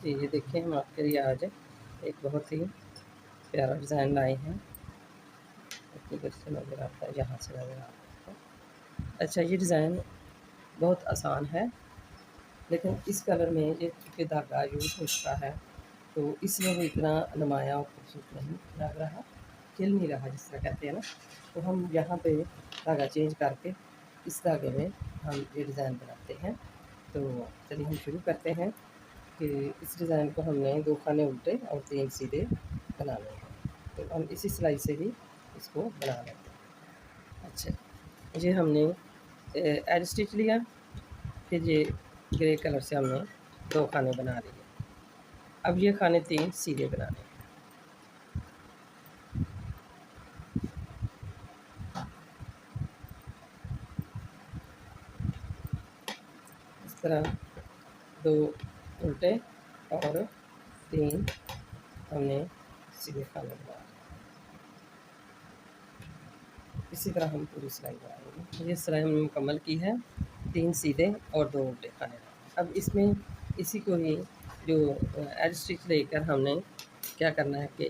जी, ये देखिए हम आपके लिए आज एक बहुत ही प्यारा डिज़ाइन लाए हैं। किधर से नज़र आता है? यहाँ से नज़र आता है। अच्छा, ये डिज़ाइन बहुत आसान है, लेकिन इस कलर में ये चूँकि धागा यूज़ हो चुका है, तो इसलिए वो इतना नुमायाँ और खूबसूरत नहीं लग रहा, खिल नहीं रहा जिस तरह कहते हैं ना। तो हम यहाँ पे धागा चेंज करके इस धागे में हम ये डिज़ाइन बनाते हैं। तो चलिए हम शुरू करते हैं कि इस डिज़ाइन को हमने 2 खाने उल्टे और 3 सीधे बनाने हैं। तो हम इसी सिलाई से ही इसको बना लेते हैं। अच्छा, ये हमने एज स्टिच लिया, फिर ये ग्रे कलर से हमने 2 खाने बना लिए। अब ये खाने 3 सीधे बनाने हैं। इस तरह 2 उल्टे और 3 हमने सीधे खाने बनाए। इसी तरह हम पूरी सिलाई बनाएँगे। ये सिलाई हमने मुकम्मल की है, 3 सीधे और 2 उल्टे खाने। अब इसमें इसी को ही जो एज स्टिच लेकर हमने क्या करना है कि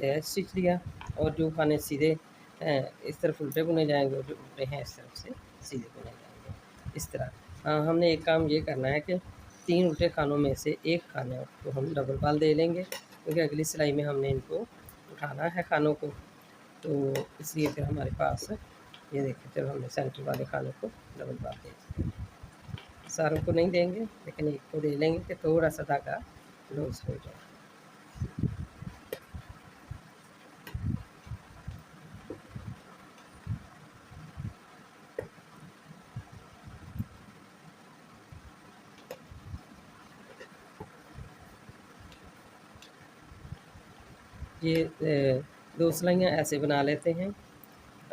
एज स्टिच लिया और जो खाने सीधे इस तरफ उल्टे बुने जाएँगे और जो उल्टे हैं इस तरफ से सीधे बुने जाएँगे। इस तरह हमने एक काम ये करना है कि 3 उल्टे खानों में से एक खाने को हम डबल बाल दे लेंगे, क्योंकि अगली सिलाई में हमने इनको उठाना है खानों को। तो इसलिए फिर हमारे पास ये देखिए, जब हमने सेंटर वाले खाने को डबल बाल दे दिया। सारों को नहीं देंगे, लेकिन एक को दे लेंगे कि थोड़ा-सा धागा लूज़ हो जाए। ये 2 सिलाइयाँ ऐसे बना लेते हैं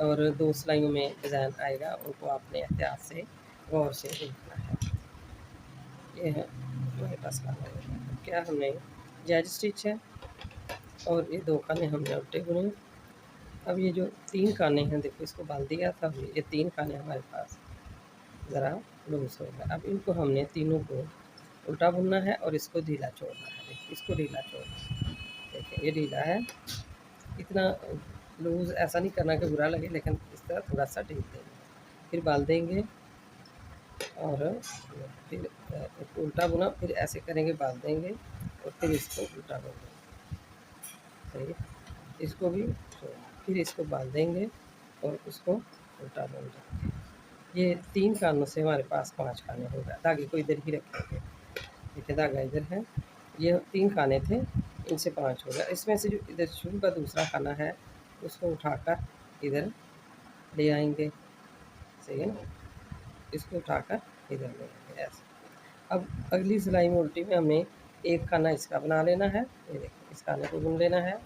और 2 सिलाइयों में डिज़ाइन आएगा, उनको आपने एहतियात से गौर से देखना है। ये है हमारे पास खाना। क्या हमने जैज स्टिच है और ये 2 खाने हमने उल्टे बुने। अब ये जो 3 खाने हैं, देखो इसको बाल दिया था, ये 3 खाने हमारे पास ज़रा लूज़ हो गए। अब इनको हमने तीनों को उल्टा बुनना है और इसको ढीला छोड़ना है। देखिए इसको ढीला छोड़ना है। देखिए ये ढीला है, इतना लूज़ ऐसा नहीं करना कि बुरा लगे, लेकिन इस तरह थोड़ा-सा ढील देंगे। फिर बाल देंगे और फिर इसको उल्टा बुना, फिर ऐसे करेंगे, बाल देंगे और फिर इसको उल्टा बुन देंगे। सही है? इसको भी छोड़ना, फिर इसको बाल देंगे और उसको उल्टा बुन देंगे। ये 3 खानों से हमारे पास 5 खाने हो गए। धागे को इधर ही रखेंगे। देखिए धागा इधर है, ये 3 खाने थे, इनसे 5 हो गए। इसमें से जो इधर शुरू का दूसरा खाना है, उसको उठाकर इधर ले आएँगे। सही है ना? इसको उठाकर इधर ले आएँगे ऐसे। अब अगली सिलाई में उल्टी में हमने एक खाना इसका बना लेना है। ये देखिए इस खाने को बुन लेना है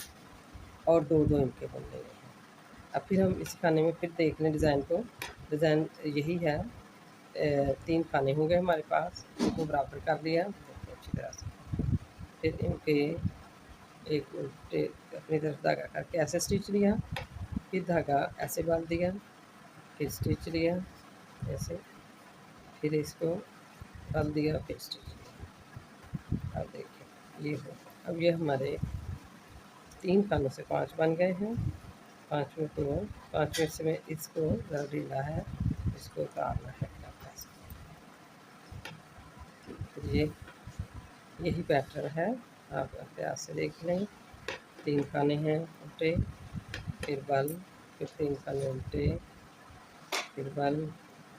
और 2-2 इनके बुन लेने हैं। अब फिर हम इस खाने में फिर देख लें डिज़ाइन को। डिज़ाइन यही है, 3 खाने हो गए हमारे पास, इनको बराबर कर लिया देखिए अच्छी तरह से। फिर इनके एक उल्टे अपनी तरफ धागा करके ऐसे स्टिच लिया, फिर धागा ऐसे बांध दिया, फिर स्टिच लिया ऐसे, फिर इसको बांध दिया, फिर स्टिच लिया। अब देखिए ये हो, अब ये हमारे 3 खानों से 5 बन गए हैं। 5वें को 5वें से में इसको ज़रा ढीला है, इसको उतारना है ऐसे। फिर ये यही पैटर्न है, आप अभ्यास से देख लें। 3 खाने हैं उल्टे, फिर बल, फिर 3 खाने उल्टे, फिर बल,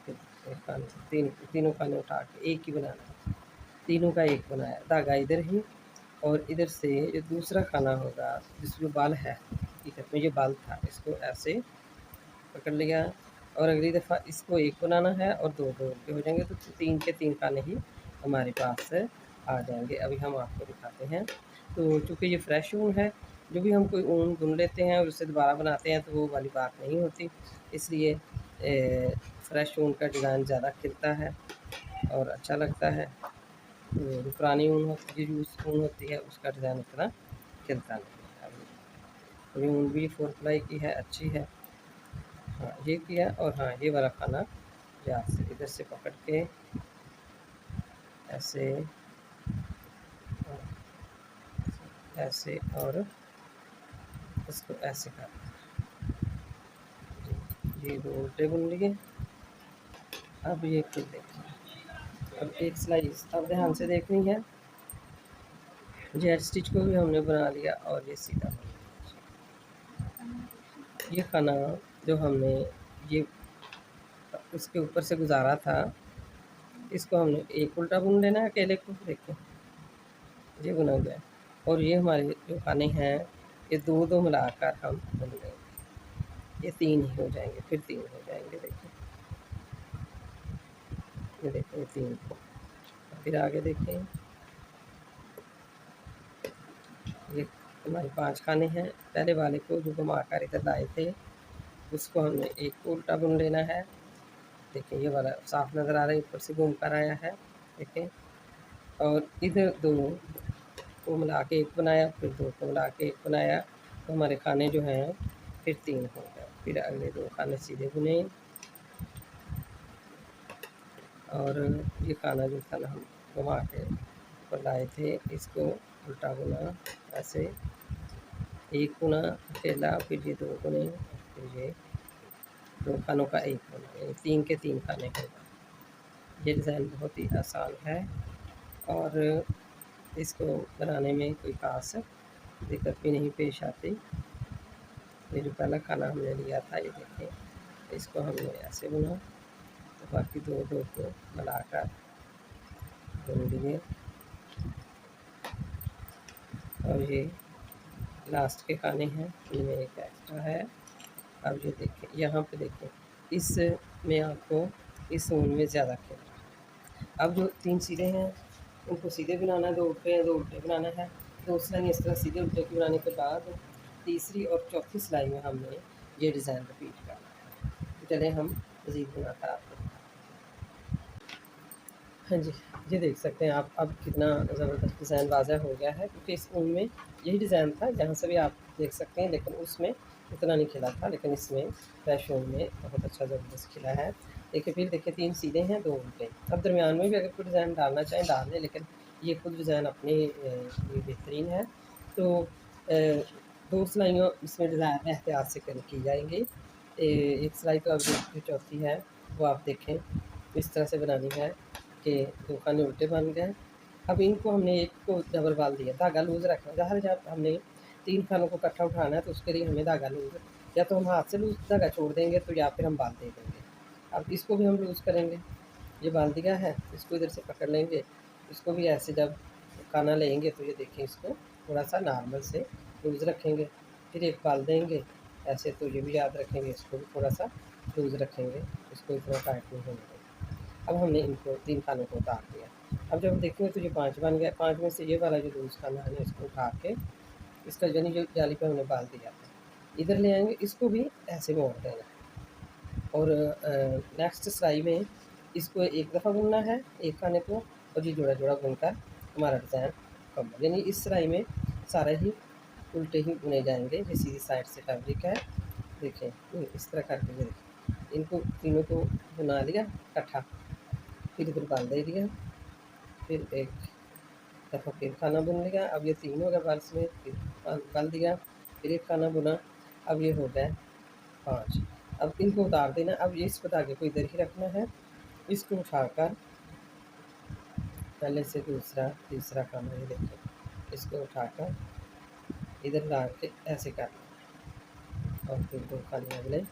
फिर एक खाने, तीनों खाने उठा के एक ही बनाना है। तीनों का एक बनाया, धागा इधर ही और इधर से जो दूसरा खाना होगा, जिस जो बाल है, ठीक है, तो ये बाल था, इसको ऐसे पकड़ लिया और अगली दफ़ा इसको एक बनाना है और 2-2 उल्टे हो जाएँगे, तो 3 के 3 खाने ही हमारे पास आ जाएँगे। अभी हम आपको दिखाते हैं। तो चूँकि ये फ्रेश ऊन है, जो भी हम कोई ऊन बुन लेते हैं और उसे दोबारा बनाते हैं, तो वो वाली बात नहीं होती। इसलिए फ्रेश ऊन का डिज़ाइन ज़्यादा खिलता है और अच्छा लगता है। जो पुरानी ऊन होती है, यूज़ ऊन होती है, उसका डिज़ाइन उतना खिलता नहीं है। अभी ये ऊन भी 4 प्लाई की है, अच्छी है। हाँ, ये किया और हाँ, ये वाला खाना यहाँ से इधर से पकड़ के ऐसे ऐसे और इसको ऐसे कर ये 2 उल्टे बुन लिए। अब ये खुद देखिए, अब एक सिलाई अब ध्यान से देखनी है। जेड स्टिच को भी हमने बना लिया और ये सीधा ये खाना जो हमने ये उसके ऊपर से गुजारा था, इसको हमने एक उल्टा बुन लेना है अकेले को, देखिए ये बुना गया। और ये हमारे जो खाने हैं ये 2-2 मिलाकर हम बुन लेंगे, ये 3 ही हो जाएंगे, फिर 3 हो जाएंगे। देखिए ये देखिए 3 को, फिर आगे देखें ये हमारे 5 खाने हैं। पहले वाले को जो घुमा कर इधर लाए थे उसको हमने एक को उल्टा बुन लेना है। देखिए ये वाला साफ नज़र आ रहा है, ऊपर से घूम कर आया है, देखें। और इधर 2 को मिला के एक बनाया, फिर 2 को मिला के एक बनाया, तो हमारे खाने जो हैं फिर 3 हो गए। फिर अगले 2 खाने सीधे बुने और ये खाना जो था ना हम घुमा के ऊपर लाए थे, इसको उल्टा बुना ऐसे, एक बुना अकेला, फिर ये 2 बुने, फिर ये 2 खानों का एक बुना, यानी 3 के 3 खाने हो गए। ये डिज़ाइन बहुत ही आसान है और इसको बनाने में कोई ख़ास दिक्कत भी नहीं पेश आती। ये जो पहला खाना हमने लिया था ये देखें, इसको हमने ऐसे बुना, तो बाकी 2-2 को मिलाकर बुन लिए। और ये लास्ट के खाने हैं, इनमें एक एक्स्ट्रा है। अब ये देखें, यहाँ पे देखें, इसमें आपको इस ऊन में ज़्यादा खेल रहा है। अब जो 3 सीधे हैं उनको सीधे बनाना है, 2 उल्टे हैं 2 उल्टे बनाना है। 2 सिलाई इस तरह सीधे उल्टे की बनाने के बाद तीसरी और चौथी सिलाई में हमने ये डिज़ाइन रिपीट करना है। तो चलें हम मज़ीद बनाकर आपको, हाँ जी, ये देख सकते हैं आप अब कितना ज़बरदस्त डिज़ाइन वाज़ह हो गया है, क्योंकि इस ऊन में यही डिज़ाइन था जहाँ से भी आप देख सकते हैं, लेकिन उसमें इतना नहीं खिला था, लेकिन इसमें फ्रेश ऊन में बहुत अच्छा ज़बरदस्त खिला है। देखिए फिर देखिए 3 सीधे हैं 2 उल्टे। अब दरमियान में भी अगर कोई डिज़ाइन डालना चाहें डाल दें, लेकिन ये खुद डिज़ाइन अपने लिए बेहतरीन है। तो 2 सिलाइयाँ इसमें डिज़ाइन एहतियात से की जाएंगी। एक सिलाई तो अब जो चौथी है वो आप देखें इस तरह से बनानी है कि 2 खाने उल्टे बन गए। अब इनको हमने एक को डबल बाल दिया, धागा लूज़ रखना है। ज़ाहिर जब हमने 3 खानों को इकट्ठा उठाना है तो उसके लिए हमें धागा लूज़, या तो हम हाथ से लूज़ धागा छोड़ देंगे, तो या फिर हम बाल दे देंगे। अब इसको भी हम लूज़ करेंगे, ये बाल दिया है, इसको इधर से पकड़ लेंगे, इसको भी ऐसे जब खाना लेंगे तो ये देखिए इसको थोड़ा सा नॉर्मल से लूज़ रखेंगे, फिर एक बाल देंगे ऐसे, तो ये भी याद रखेंगे, इसको भी थोड़ा सा लूज़ रखेंगे, इसको इतना टाइट नहीं होने देंगे। अब हमने इनको 3 खानों को उतार दिया। अब जब हम देखेंगे तो ये 5 बन गया। 5 में से ये वाला जो लूज़ खाना है इसको उठा के इसका यानी जो जाली पे हमने बाल दिया था इधर ले आएंगे, इसको भी ऐसे मोड़ देना है। और नेक्स्ट सिलाई में इसको एक दफ़ा बुनना है एक खाने को, और ये जोड़ा जोड़ा बुनकर हमारा डिज़ाइन मुकम्मल। यानी इस सिलाई में सारे ही उल्टे ही बुने जाएंगे। ये सीधी साइड से फैब्रिक है, देखें इस तरह करके, ये देखें इनको तीनों को बुना लिया इकट्ठा, फिर इधर बाल दे दिया, फिर एक दफ़ा फिर खाना बुन लिया। अब ये 3 हो गया बाल्स में, फिर बाल दिया, फिर एक खाना बुना, अब ये हो गया 5। अब इनको उतार देना। अब ये इसको धागे को इधर ही रखना है, इसको उठाकर पहले से दूसरा तीसरा खाना, ये देखो इसको उठाकर इधर ला के ऐसे करना और फिर 2 खाने अगले।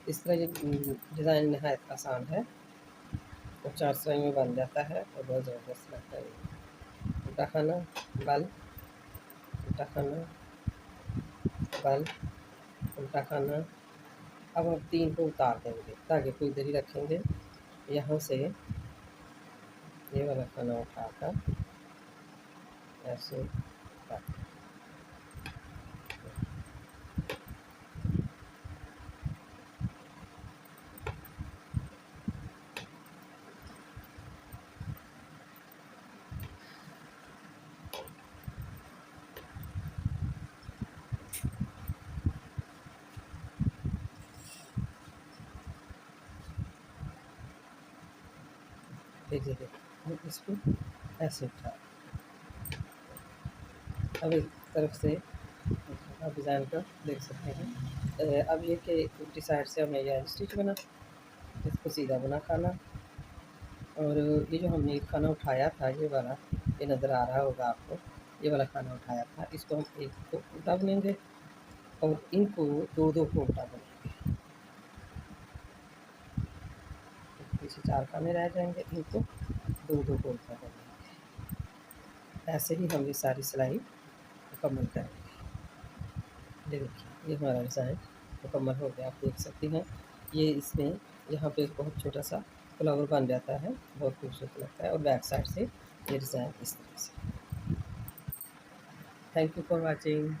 इस तरह ये डिज़ाइन नहायत आसान है और 4 सिलाई में बन जाता है और बहुत ज़बरदस्त लगता है। उल्टा खाना बल, उल्टा खाना बल, उल्टा खाना। अब हम 3 को उतार देंगे, धागे को इधर ही रखेंगे, यहाँ से ये वाला खाना उठाकर ऐसे कर, फिर ये देखो इसको ऐसे उठा, अब एक तरफ से आप डिज़ाइन का देख सकते हैं। अब ये कि उल्टी साइड से हमें यह स्टिच बना, इसको सीधा बना खाना। और ये जो हमने खाना उठाया था, ये वाला, ये नज़र आ रहा होगा आपको, ये वाला खाना उठाया था, इसको हम एक को उल्टा बुनेंगे और इनको दो दो को उल्टा बुनेंगे। पीछे 4 खाने रह जाएंगे, इनको दो दो को उल्टा बुनेंगे। ऐसे ही हम ये सारी सिलाई मुकम्मल करेंगे। ये देखिए, ये हमारा डिज़ाइन मुकम्मल हो गया, आप देख सकती हैं। ये इसमें यहाँ पे एक बहुत छोटा सा फ्लावर बन जाता है, बहुत खूबसूरत लगता है। और बैक साइड से ये डिज़ाइन इस तरह से। Thank you for watching.